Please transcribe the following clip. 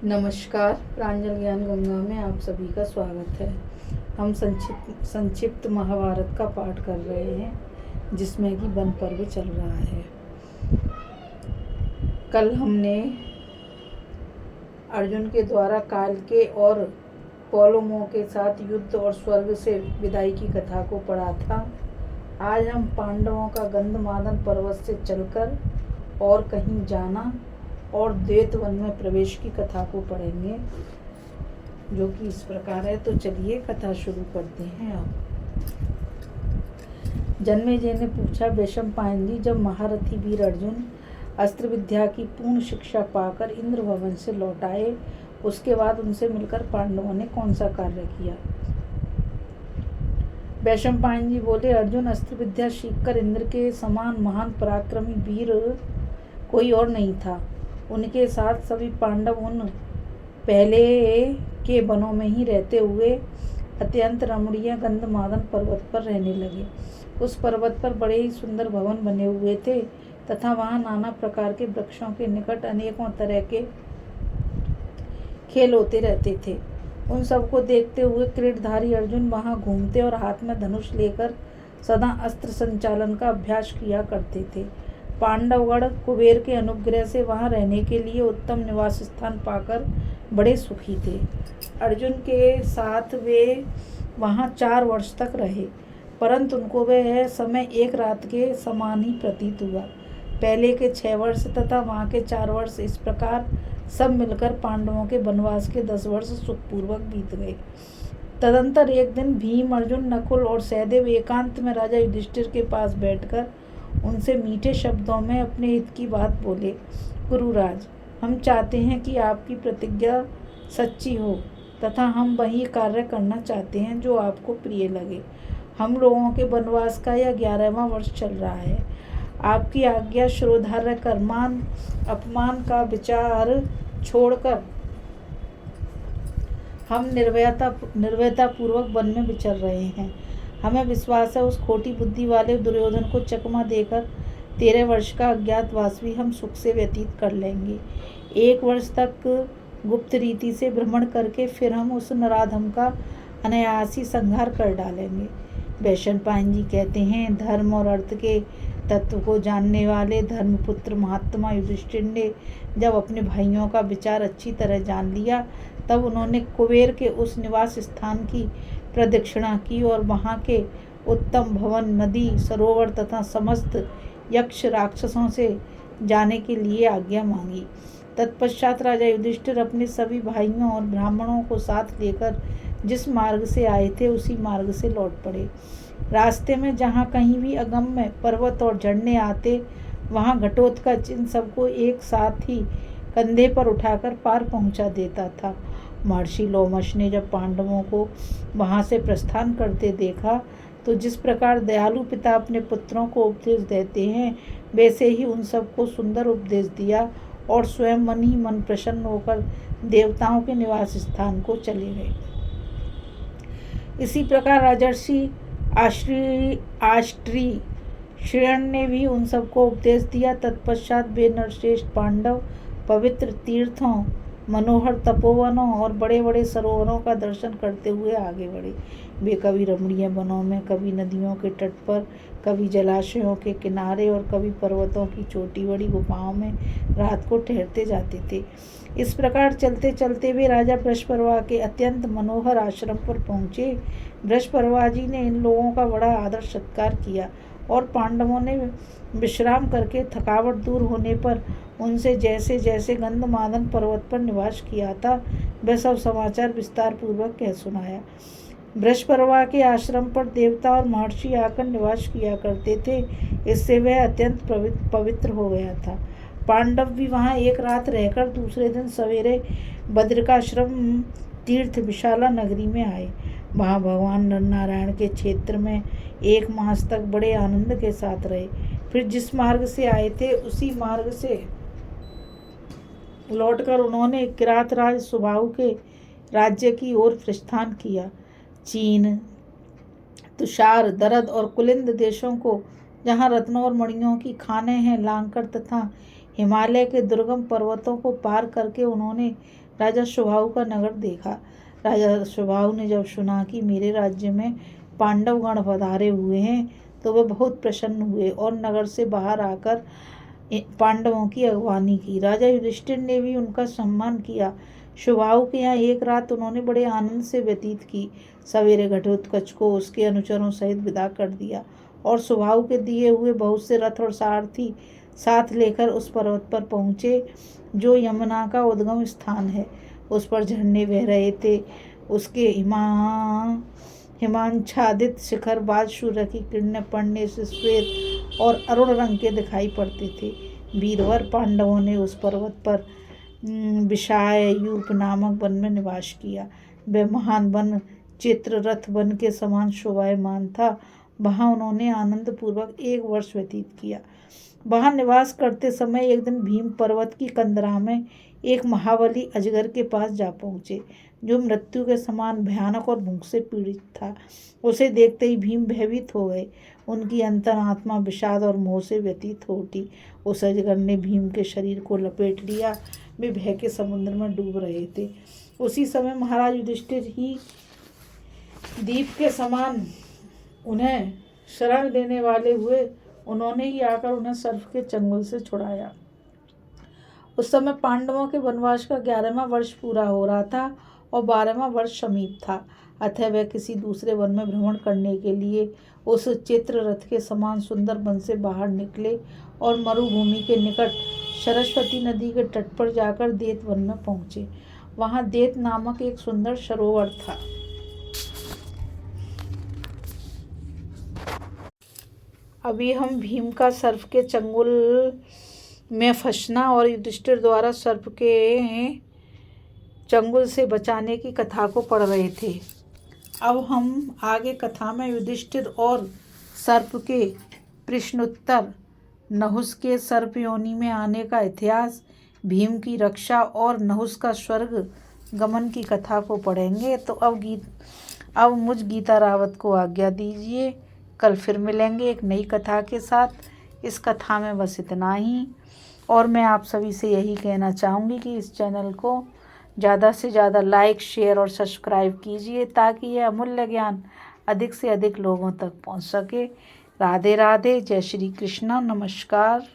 नमस्कार। प्रांजल ज्ञान गंगा में आप सभी का स्वागत है। हम संक्षिप्त महाभारत का पाठ कर रहे हैं, जिसमें कि वन पर्व चल रहा है। कल हमने अर्जुन के द्वारा काल के और पौलुमों के साथ युद्ध और स्वर्ग से विदाई की कथा को पढ़ा था। आज हम पांडवों का गंधमादन पर्वत से चलकर और कहीं जाना और द्वैत वन में प्रवेश की कथा को पढ़ेंगे, जो कि इस प्रकार है। तो चलिए कथा शुरू करते हैं। अब जन्मेजय ने पूछा, वैशंपायन जी, जब महारथी वीर अर्जुन अस्त्र विद्या की पूर्ण शिक्षा पाकर इंद्र भवन से लौट आए, उसके बाद उनसे मिलकर पांडवों ने कौन सा कार्य किया? वैशंपायन जी बोले, अर्जुन अस्त्र विद्या सीखकर इंद्र के समान महान पराक्रमी वीर कोई और नहीं था। उनके साथ सभी पांडव उन पहले के वनों में ही रहते हुए अत्यंत रमणीय गंधमादन पर्वत पर रहने लगे। उस पर्वत पर बड़े ही सुंदर भवन बने हुए थे तथा वहां नाना प्रकार के वृक्षों के निकट अनेकों तरह के खेल होते रहते थे। उन सबको देखते हुए किरीटधारी अर्जुन वहां घूमते और हाथ में धनुष लेकर सदा अस्त्र संचालन का अभ्यास किया करते थे। पांडवगण कुबेर के अनुग्रह से वहां रहने के लिए उत्तम निवास स्थान पाकर बड़े सुखी थे। अर्जुन के साथ वे वहां 4 वर्ष तक रहे, परंतु उनको वह समय एक रात के समान ही प्रतीत हुआ। पहले के 6 वर्ष तथा वहां के 4 वर्ष, इस प्रकार सब मिलकर पांडवों के वनवास के 10 वर्ष सुखपूर्वक बीत गए। तदंतर एक दिन भीम, अर्जुन, नकुल और सहदेव एकांत में राजा युधिष्ठिर के पास बैठकर उनसे मीठे शब्दों में अपने हित की बात बोले। गुरुराज, हम चाहते हैं कि आपकी प्रतिज्ञा सच्ची हो तथा हम वही कार्य करना चाहते हैं जो आपको प्रिय लगे। हम लोगों के वनवास का यह 11वां वर्ष चल रहा है। आपकी आज्ञा श्रोधार्य कर मान अपमान का विचार छोड़कर हम निर्भयता पूर्वक वन में विचर रहे हैं। हमें विश्वास है, उस खोटी बुद्धि वाले दुर्योधन को चकमा देकर 13 वर्ष का अज्ञातवास भी हम सुख से व्यतीत कर लेंगे। 1 वर्ष तक गुप्त रीति से भ्रमण करके फिर हम उस नराधम का अनायासी संहार कर डालेंगे। वैशंपायन जी कहते हैं, धर्म और अर्थ के तत्व को जानने वाले धर्मपुत्र महात्मा युधिष्ठिर ने जब अपने भाइयों का विचार अच्छी तरह जान लिया, तब उन्होंने कुबेर के उस निवास स्थान की प्रदक्षिणा की और वहाँ के उत्तम भवन, नदी, सरोवर तथा समस्त यक्ष राक्षसों से जाने के लिए आज्ञा मांगी। तत्पश्चात राजा युधिष्ठिर अपने सभी भाइयों और ब्राह्मणों को साथ लेकर जिस मार्ग से आए थे उसी मार्ग से लौट पड़े। रास्ते में जहाँ कहीं भी अगम्य पर्वत और झरने आते, वहाँ घटोत्कच इन सबको एक साथ ही कंधे पर उठाकर पार पहुँचा देता था। महर्षि लोमश ने जब पांडवों को वहां से प्रस्थान करते देखा, तो जिस प्रकार दयालु पिता अपने पुत्रों को उपदेश देते हैं, वैसे ही उन सबको सुंदर उपदेश दिया और स्वयं मन ही मन प्रसन्न होकर देवताओं के निवास स्थान को चले गए। इसी प्रकार राजर्षि आष्ट्रीश्रेण ने भी उन सबको उपदेश दिया। तत्पश्चात वे नरश्रेष्ठ पांडव पवित्र तीर्थों, मनोहर तपोवनों और बड़े बड़े सरोवरों का दर्शन करते हुए आगे बढ़े। वे कभी रमणीय वनों में, कभी नदियों के तट पर, कभी जलाशयों के किनारे और कभी पर्वतों की छोटी बड़ी गुफाओं में रात को ठहरते जाते थे। इस प्रकार चलते चलते वे राजा वृषपर्वा के अत्यंत मनोहर आश्रम पर पहुँचे। वृषपर्वा जी ने इन लोगों का बड़ा आदर सत्कार किया और पांडवों ने विश्राम करके थकावट दूर होने पर उनसे जैसे जैसे गंधमादन पर्वत पर निवास किया था, वह सब समाचार विस्तार पूर्वक कह सुनाया। वृषपर्वा के आश्रम पर देवता और महर्षि आकर निवास किया करते थे, इससे वह अत्यंत पवित्र हो गया था। पांडव भी वहाँ एक रात रहकर दूसरे दिन सवेरे बद्रिकाश्रम तीर्थ विशाला नगरी में आए। वहाँ भगवान नरनारायण के क्षेत्र में 1 मास तक बड़े आनंद के साथ रहे। फिर जिस मार्ग से आए थे उसी मार्ग से लौटकर उन्होंने किरातराज सुबाहु के राज्य की ओर प्रस्थान किया। चीन, तुषार, दरद और कुलिंद देशों को, जहाँ रत्नों और मणियों की खानें हैं, लांकर तथा हिमालय के दुर्गम पर्वतों को पार करके उन्होंने राजा सुबाहु का नगर देखा। राजा सुबाहु ने जब सुना कि मेरे राज्य में पांडवगण पधारे हुए हैं तो वे बहुत प्रसन्न हुए और नगर से बाहर आकर पांडवों की अगवानी की। राजा युधिष्ठिर ने भी उनका सम्मान किया। सुबाहु के यहाँ एक रात उन्होंने बड़े आनंद से व्यतीत की। सवेरे घटोत्कच को उसके अनुचरों सहित विदा कर दिया और सुबाहु के दिए हुए बहुत से रथ और सारथी साथ लेकर उस पर्वत पर पहुँचे जो यमुना का उद्गम स्थान है। उस पर झरने बह रहे थे। उसके हिमांच्छादित शिखर बाद सूर्य की किरणें पड़ने से श्वेत और अरुण रंग के दिखाई पड़ते थे। वीरवर पांडवों ने उस पर्वत पर विषायूप नामक वन में निवास किया। वह महान वन चित्ररथ वन के समान शोभायमान था। वहाँ उन्होंने आनंद पूर्वक 1 वर्ष व्यतीत किया। वहाँ निवास करते समय एक दिन भीम पर्वत की कंदरा में एक महाबली अजगर के पास जा पहुँचे जो मृत्यु के समान भयानक और भूख से पीड़ित था। उसे देखते ही भीम भयभीत हो गए। उनकी अंतरात्मा विषाद और मोह से व्यतीत हो उठी। उस अजगर ने भीम के शरीर को लपेट लिया। वे भय के समुद्र में डूब रहे थे। उसी समय महाराज युधिष्ठिर ही दीप के समान उन्हें शरण देने वाले हुए। उन्होंने ही आकर उन्हें सर्प के चंगुल से छुड़ाया। उस समय पांडवों के वनवास का 11वां वर्ष पूरा हो रहा था और 12वां वर्ष समीप था। अतः वे किसी दूसरे वन में भ्रमण करने के लिए उस चित्ररथ के समान सुंदर वन से बाहर निकले और मरुभूमि के निकट सरस्वती नदी के तट पर जाकर देत वन में पहुँचे। वहाँ देत नामक एक सुंदर सरोवर था। अभी हम भीम का सर्प के चंगुल में फंसना और युधिष्ठिर द्वारा सर्प के चंगुल से बचाने की कथा को पढ़ रहे थे। अब हम आगे कथा में युधिष्ठिर और सर्प के प्रश्नोत्तर, नहुस के सर्प योनि में आने का इतिहास, भीम की रक्षा और नहुस का स्वर्ग गमन की कथा को पढ़ेंगे। तो अब मुझ गीता रावत को आज्ञा दीजिए। कल फिर मिलेंगे एक नई कथा के साथ। इस कथा में बस इतना ही। और मैं आप सभी से यही कहना चाहूँगी कि इस चैनल को ज़्यादा से ज़्यादा लाइक, शेयर और सब्सक्राइब कीजिए ताकि यह अमूल्य ज्ञान अधिक से अधिक लोगों तक पहुँच सके। राधे राधे। जय श्री कृष्ण। नमस्कार।